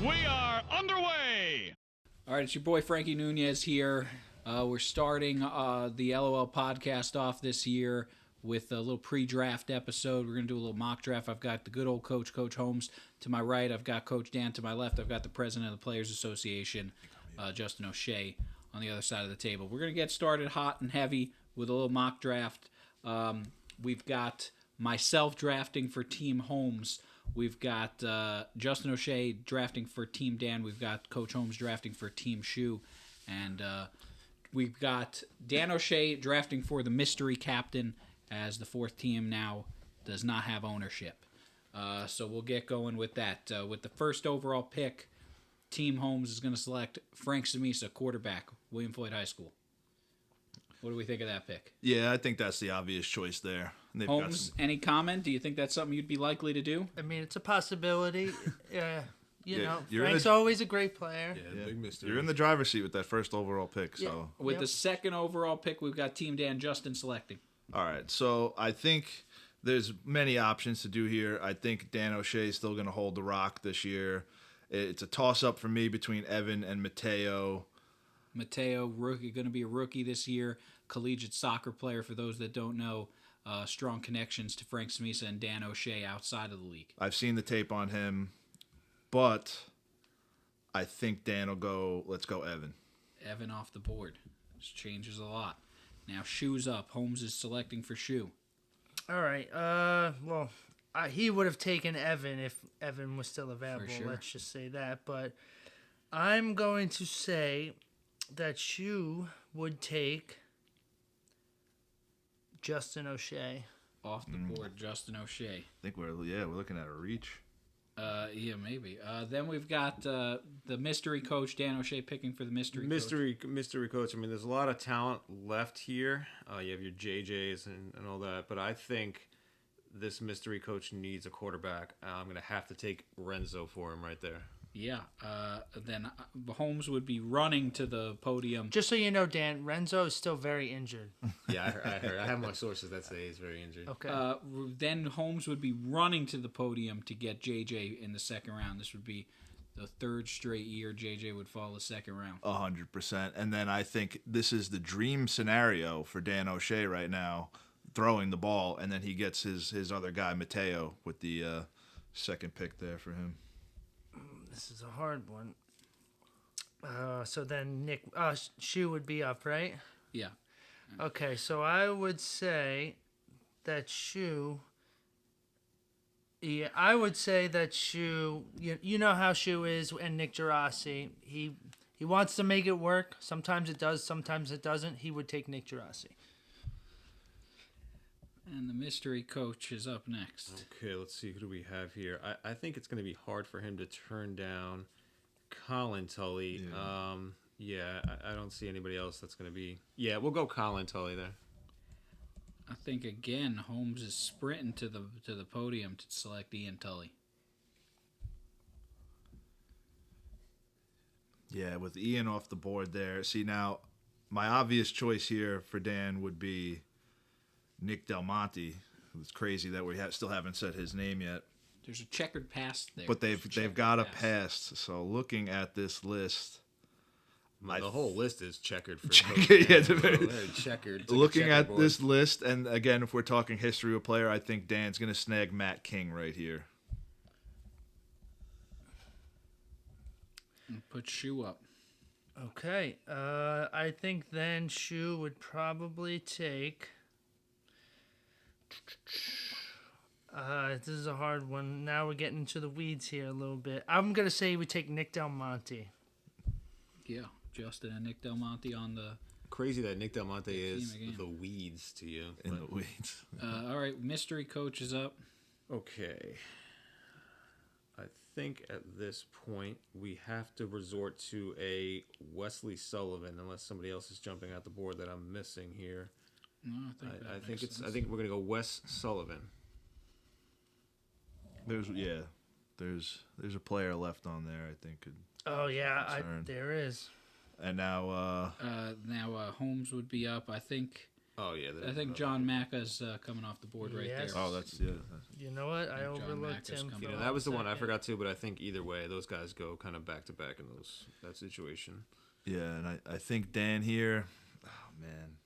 We are underway! All right, it's your boy Frankie Nunez here. We're starting the LOL podcast off this year with a little pre-draft episode. We're going to do a little mock draft. I've got the good old coach, Coach Holmes, to my right. I've got Coach Dan to my left. I've got the president of the Players Association, Justin O'Shea, on the other side of the table. We're going to get started hot and heavy with a little mock draft. We've got myself drafting for Team Holmes. We've got Justin O'Shea drafting for Team Dan. We've got Coach Holmes drafting for Team Shoe. And we've got Dan O'Shea drafting for the mystery captain, as the fourth team now does not have ownership. So we'll get going with that. With the first overall pick, Team Holmes is going to select Frank Samisa, quarterback, William Floyd High School. What do we think of that pick? Yeah, I think that's the obvious choice there. Holmes, any comment? Do you think that's something you'd be likely to do? I mean, it's a possibility. You know, you're Frank's always a great player. Yeah, big mystery. You're in the driver's seat with that first overall pick. So, With the second overall pick, we've got Team Dan Justin selecting. all right. So I think there's many options to do here. I think Dan O'Shea is still going to hold the rock this year. It's a toss-up for me between Evan and Mateo. Mateo, rookie, going to be a rookie this year. Collegiate soccer player, for those that don't know. Strong connections to Frank Samisa and Dan O'Shea outside of the league. I've seen the tape on him, but I think Dan will go, let's go Evan. Evan off the board. This changes a lot. Now, Shoe's up. Holmes is selecting for Shoe. All right. He would have taken Evan if Evan was still available. sure. Let's just say that. But I'm going to say that Shu would take Justin O'Shea. Off the board, Justin O'Shea. I think we're looking at a reach. Yeah, maybe. Then we've got the mystery coach, Dan O'Shea, picking for the mystery coach. I mean, there's a lot of talent left here. You have your JJs and all that, but I think this mystery coach needs a quarterback. I'm going to have to take Renzo for him right there. Yeah. Then Holmes would be running to the podium. Just so you know, Dan, Renzo is still very injured. Yeah, I heard. I have my sources that say he's very injured. Okay. Then Holmes would be running to the podium to get JJ in the second round. This would be the third straight year JJ would fall the second round. 100%. And then I think this is the dream scenario for Dan O'Shea right now, throwing the ball, and then he gets his other guy, Mateo, with the second pick there for him. This is a hard one. So then Nick, Shu would be up, right? Yeah. Okay, so I would say that Shu. Yeah, I would say that Shu. You know how Shu is, and Nick Gerasi. He wants to make it work. Sometimes it does. Sometimes it doesn't. He would take Nick Gerasi. And the mystery coach is up next. Okay, let's see. Who do we have here? I think it's going to be hard for him to turn down Colin Tully. Yeah. I don't see anybody else that's going to be... Yeah, we'll go Colin Tully there. I think again Holmes is sprinting to the podium to select Ian Tully. Yeah, with Ian off the board there. See, now, my obvious choice here for Dan would be Nick Del Monte. It's crazy that we still haven't said his name yet. There's a checkered past there. But they've got a pass. So looking at this list, The whole list is checkered for Checkered, yeah, it's a very- very checkered. It's like a looking at checkerboard. this list, and again, if we're talking history of a player, I think Dan's going to snag Matt King right here. And put Shoe up. Okay. I think then Shu would probably take. This is a hard one. Now we're getting into the weeds here a little bit. I'm gonna say we take Nick Del Monte. Yeah, Justin and Nick Del Monte on the... Crazy that Nick Del Monte is team again. the weeds to you. In but- the weeds. all right, mystery coach is up. Okay. I think at this point we have to resort to a Wesley Sullivan, unless somebody else is jumping out the board that I'm missing here. No, I think I think we're gonna go Wes Sullivan. There's a player left on there, I think. Oh yeah, Concern. there is. And now, Now Holmes would be up. I think Oh yeah, I think John Maca's coming off the board right Yes. there. Oh, that's yeah. You know what? I John Mack overlooked is him. coming You for know, a that was the one I second. forgot too, but I think either way, those guys go kind of back to back in that situation. Yeah, and I think Dan here, oh man,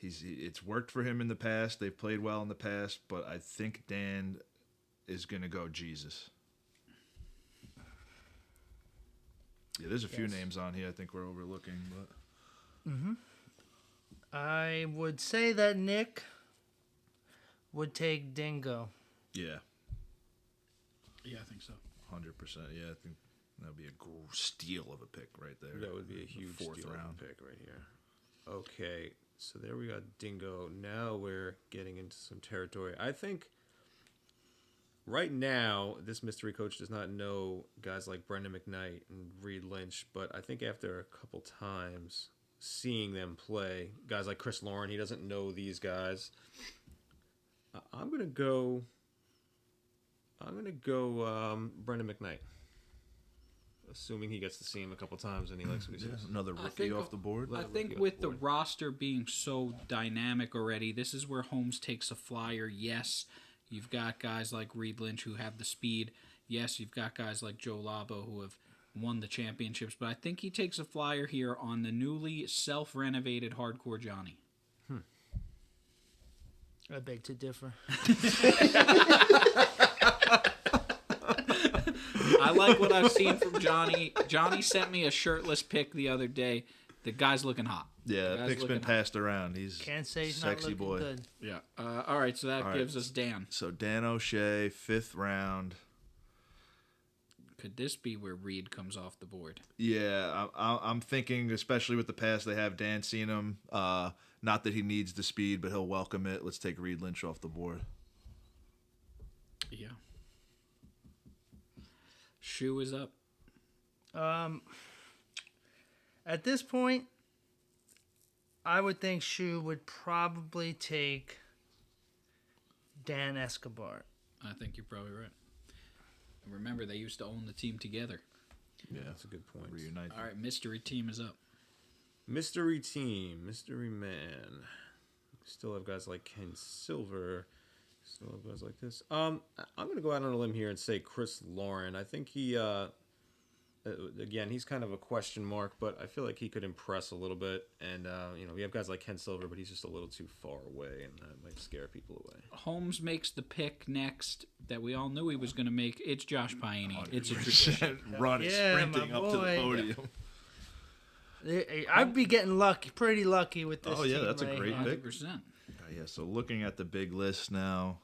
it's worked for him in the past. They've played well in the past, but I think Dan is gonna go Jesus. Yeah, there's a few Yes. names on here I think we're overlooking, but I would say that Nick would take Dingo. yeah, Yeah, I think so. 100%. Yeah, I think that'd be a steal of a pick right there. That would be a huge fourth steal round pick right here. Okay, so there we got Dingo. Now we're getting into some territory. I think right now this mystery coach does not know guys like Brendan McKnight and Reed Lynch, but I think after a couple times seeing them play, guys like Chris Lauren, he doesn't know these guys. I'm gonna go Brendan McKnight. Assuming he gets to see him a couple times and he likes what he sees. Another I rookie think- off the board. I Let it think look with the good. roster being so dynamic already, this is where Holmes takes a flyer. Yes, you've got guys like Reed Lynch who have the speed. Yes, you've got guys like Joe Labo who have won the championships. But I think he takes a flyer here on the newly self-renovated Hardcore Johnny. I beg to differ. I like what I've seen from Johnny. Johnny sent me a shirtless pic the other day. The guy's looking hot. Yeah, The guy's pick's been looking passed around. He's Can't say he's sexy not looking boy. good. Yeah. All right, so that All right. gives us Dan. So Dan O'Shea, 5th round. Could this be where Reed comes off the board? Yeah, I'm thinking, especially with the pass they have, Dan seen him. Not that he needs the speed, but he'll welcome it. Let's take Reed Lynch off the board. Yeah. Shoe is up. At this point, I would think Shu would probably take Dan Escobar. I think you're probably right. Remember, they used to own the team together. Yeah, That's a good point. reunite. All right, mystery team is up. Mystery team, mystery man. Still have guys like Ken Silver. Still have guys like this. I'm gonna go out on a limb here and say Chris Lauren. I think he, again, he's kind of a question mark, but I feel like he could impress a little bit. And we have guys like Ken Silver, but he's just a little too far away, and that might scare people away. Holmes makes the pick next that we all knew he was going to make. It's Josh Paini. It's a tradition. Running, Yeah, sprinting my up to the boy. podium. I'd be getting lucky, pretty lucky with this. Oh, yeah, team that's a right great here. pick. 100%. Yeah, so looking at the big list now,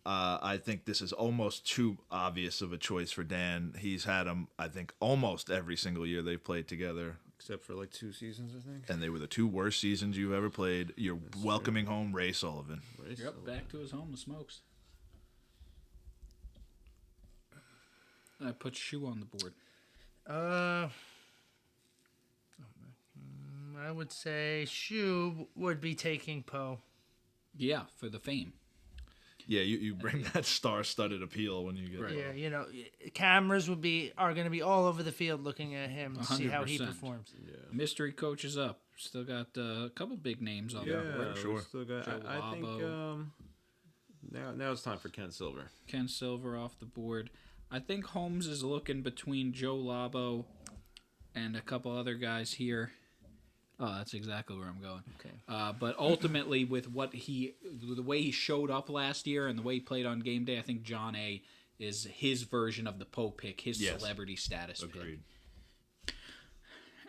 I think this is almost too obvious of a choice for Dan. He's had him, I think, almost every single year they've played together, Except for like 2 seasons, I think. and they were the 2 worst seasons you've ever played. You're welcoming home Ray Sullivan. Right? Yep, So- back to his home, the Smokes. I put Shoe on the board. I would say Shu would be taking Poe. Yeah, for the fame. Yeah, you bring that star-studded appeal when you get. Right. Yeah, cameras are going to be all over the field looking at him to see how he 100%. performs. Mystery coach is up. Still got a couple big names on Yeah, the board. for sure. we still got, Joe I think Labo. now it's time for Ken Silver. Ken Silver off the board. I think Holmes is looking between Joe Labo and a couple other guys here. Oh, that's exactly where I'm going. Okay. But ultimately, with the way he showed up last year and the way he played on game day, I think John A is his version of the Poe pick, his Yes. celebrity status Agreed. pick.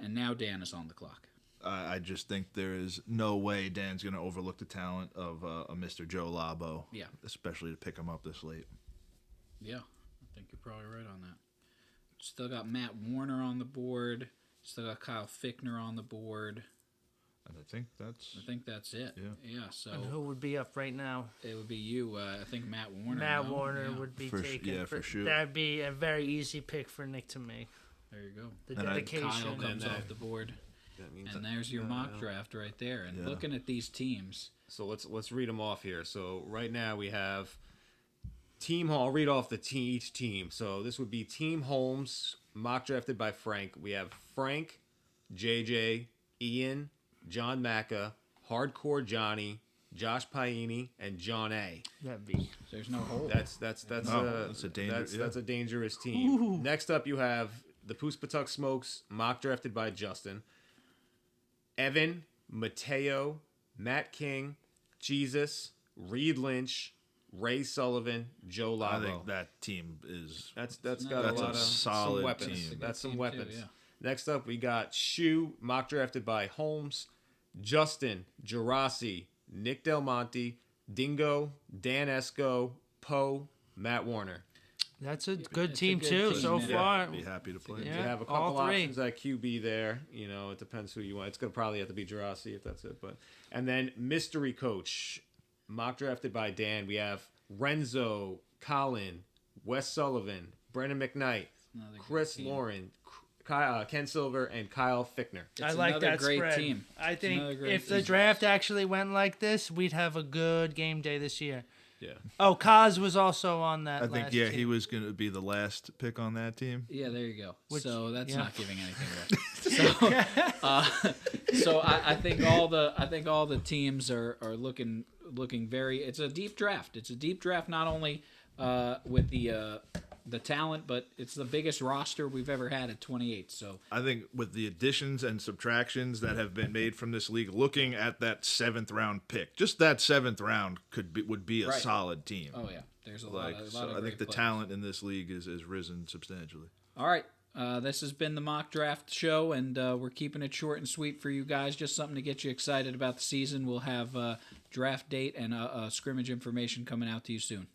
And now Dan is on the clock. I just think there is no way Dan's going to overlook the talent of a Mr. Joe Labo. Yeah. Especially to pick him up this late. Yeah, I think you're probably right on that. Still got Matt Warner on the board. Still got Kyle Fickner on the board. And I think that's. I think that's it. Yeah. So And who would be up right now? it would be you. I think Matt Warner. Matt no? Warner Yeah. would be For taken. for sure. That'd be a very easy pick for Nick to make. There you go. The And I- dedication. Kyle comes And, off the board, That means and there's your mock yeah. draft right there. And Yeah. looking at these teams, So let's read them off here. So right now we have Team Hall. I'll read off each team. So this would be Team Holmes, mock drafted by Frank. We have Frank, JJ, Ian, John Macca, Hardcore Johnny, Josh Paini, and John A. That'd be. There's no hole. That's That's a dangerous team. Next up, you have the Poospatuck Smokes, mock drafted by Justin. Evan, Mateo, Matt King, Jesus, Reed Lynch, Ray Sullivan, Joe I Lavo. think that team is That's No, got that's a a lot of solid some weapons. team. That's a good That's some team, too, weapons. yeah. Next up, we got Shu, mock drafted by Holmes, Justin, Gerasi, Nick Del Monte, Dingo, Dan Esco, Poe, Matt Warner. That's a good It's a team good too team, so yeah. far. be happy to play. Yeah. You have a all couple three. options at QB there. You know, it depends who you want. It's gonna probably have to be Gerasi if that's it. But and then mystery coach, mock drafted by Dan. We have Renzo, Colin, Wes Sullivan, Brennan McKnight, Another good Chris team. Lauren, Ken Silver, and Kyle Fickner. I It's like another that great spread. team. I It's think another great if the team. draft actually went like this, we'd have a good game day this year. Yeah. Oh, Kaz was also on that. I think last yeah, team. he was going to be the last pick on that team. Yeah, there you go. Which- so that's yeah. not giving anything away. So I think all the teams are looking very. It's a deep draft. It's a deep draft not only with the talent, but it's the biggest roster we've ever had at 28. So I think with the additions and subtractions that have been made from this league, looking at that 7th round pick, just that 7th round would be a Right. solid team. oh yeah, there's a Like, lot of so I great think the players. talent in this league is risen substantially. All right. This has been the mock draft show, and we're keeping it short and sweet for you guys. Just something to get you excited about the season. We'll have draft date and scrimmage information coming out to you soon.